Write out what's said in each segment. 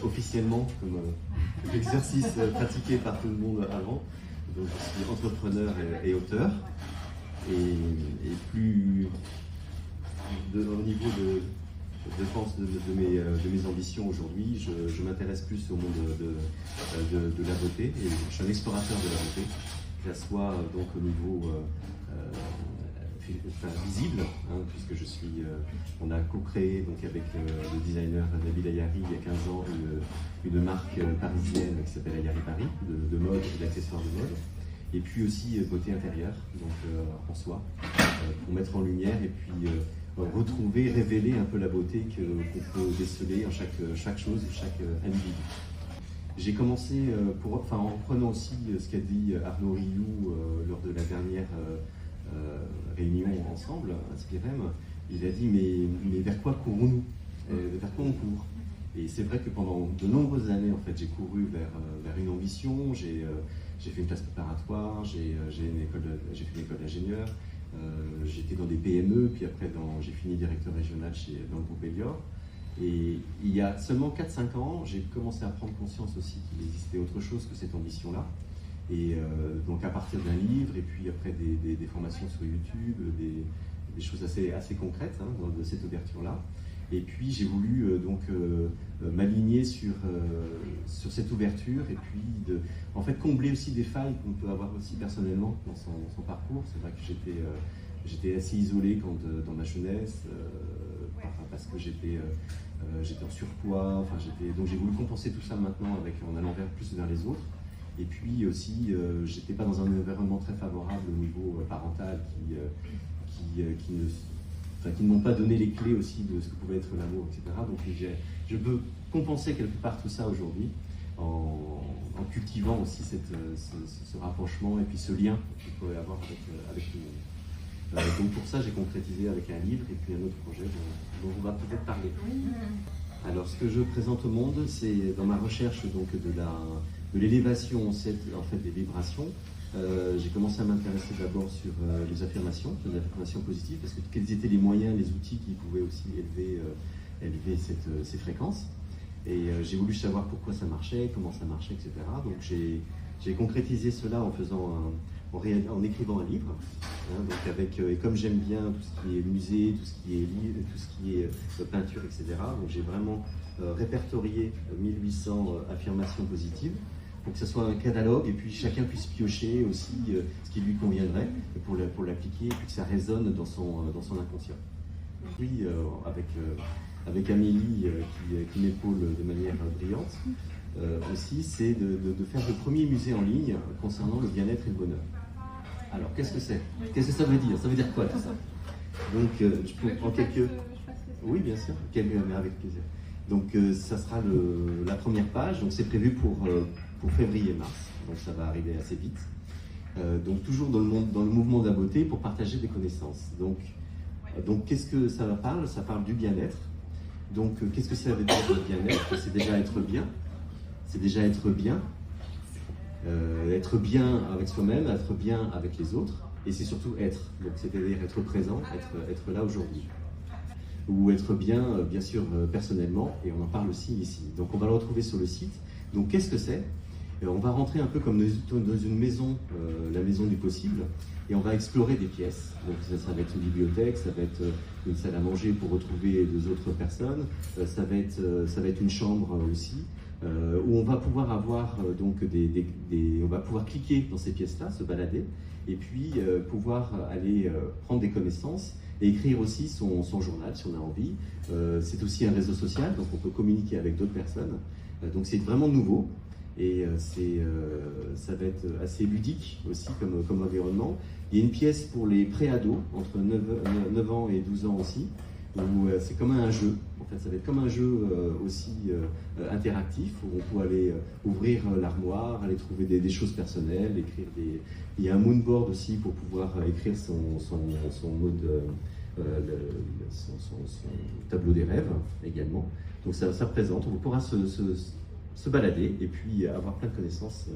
officiellement comme l'exercice pratiqué par tout le monde avant. Donc je suis entrepreneur et auteur. Et plus au niveau de mes ambitions aujourd'hui, je m'intéresse plus au monde de la beauté. Et je suis un explorateur de la beauté, que ce soit donc au niveau visible, puisque on a co-créé donc avec le designer Nabil Ayari il y a 15 ans une marque parisienne qui s'appelle Ayari Paris, de mode et d'accessoires de mode. Et puis aussi beauté intérieure, donc en soi, pour mettre en lumière et puis retrouver, révéler un peu la beauté qu'on peut déceler en chaque chose, chaque individu. J'ai commencé en reprenant aussi ce qu'a dit Arnaud Rioux lors de la dernière réunion ensemble, Inspirem. Il a dit mais vers quoi courons-nous, vers quoi on court? Et c'est vrai que pendant de nombreuses années, en fait, j'ai couru vers une ambition. J'ai fait une classe préparatoire, j'ai fait une école d'ingénieur, j'étais dans des PME, puis après j'ai fini directeur régional dans le groupe Elior. Et il y a seulement 4-5 ans, j'ai commencé à prendre conscience aussi qu'il existait autre chose que cette ambition-là. Et donc à partir d'un livre, et puis après des formations sur YouTube, des choses assez concrètes de cette ouverture-là. Et puis j'ai voulu m'aligner sur cette ouverture et puis en fait combler aussi des failles qu'on peut avoir aussi personnellement dans son parcours. C'est vrai que j'étais assez isolé dans ma jeunesse parce que j'étais en surpoids. Donc j'ai voulu compenser tout ça maintenant en allant plus vers les autres. Et puis aussi, j'étais pas dans un environnement très favorable au niveau parental qui ne m'ont pas donné les clés aussi de ce que pouvait être l'amour, etc. Donc je peux compenser quelque part tout ça aujourd'hui en cultivant aussi ce rapprochement et puis ce lien qu'il pourrait avoir avec tout le monde. Donc pour ça, j'ai concrétisé avec un livre et puis un autre projet dont on va peut-être parler. Alors ce que je présente au monde, c'est dans ma recherche donc, de l'élévation en fait, des vibrations. J'ai commencé à m'intéresser d'abord sur les affirmations positives, parce que quels étaient les moyens, les outils qui pouvaient aussi élever ces fréquences. Et j'ai voulu savoir pourquoi ça marchait, comment ça marchait, etc. Donc j'ai concrétisé cela en écrivant un livre. Et comme j'aime bien tout ce qui est musée, tout ce qui est peinture, etc. Donc j'ai vraiment répertorié 1800 affirmations positives, pour que ce soit un catalogue et puis chacun puisse piocher aussi ce qui lui conviendrait pour l'appliquer et puis que ça résonne dans son inconscient. Puis avec Amélie qui m'épaule de manière brillante aussi, c'est de faire le premier musée en ligne concernant le bien-être et le bonheur. Alors qu'est-ce que c'est? Qu'est-ce que ça veut dire? Ça veut dire quoi tout ça? Donc je peux en quelques... Oui bien sûr, avec plaisir. Donc ça sera la première page, donc c'est prévu pour février-mars, donc ça va arriver assez vite. Donc toujours dans le mouvement de la beauté pour partager des connaissances. Donc qu'est-ce que ça parle? Ça parle du bien-être. Donc qu'est-ce que ça veut dire le bien-être? C'est déjà être bien. C'est déjà être bien. Être bien avec soi-même, être bien avec les autres, et c'est surtout être. Donc c'est-à-dire être présent, être là aujourd'hui. Ou être bien, bien sûr, personnellement, et on en parle aussi ici. Donc on va le retrouver sur le site. Donc qu'est-ce que c'est? On va rentrer un peu comme dans une maison, la maison du possible, et on va explorer des pièces. Donc ça va être une bibliothèque, ça va être une salle à manger pour retrouver deux autres personnes, ça va être une chambre aussi, où on va pouvoir avoir on va pouvoir cliquer dans ces pièces-là, se balader, et puis pouvoir aller prendre des connaissances et écrire aussi son journal si on a envie. C'est aussi un réseau social, donc on peut communiquer avec d'autres personnes. Donc c'est vraiment nouveau. Et ça va être assez ludique aussi comme environnement. Il y a une pièce pour les pré-ados, entre 9 ans et 12 ans aussi, où c'est comme un jeu. En fait, ça va être comme un jeu aussi interactif, où on peut aller ouvrir l'armoire, aller trouver des choses personnelles, écrire Il y a un moonboard aussi pour pouvoir écrire son tableau des rêves également. Donc ça présente, on pourra se balader et puis avoir plein de connaissances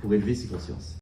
pour élever ses consciences.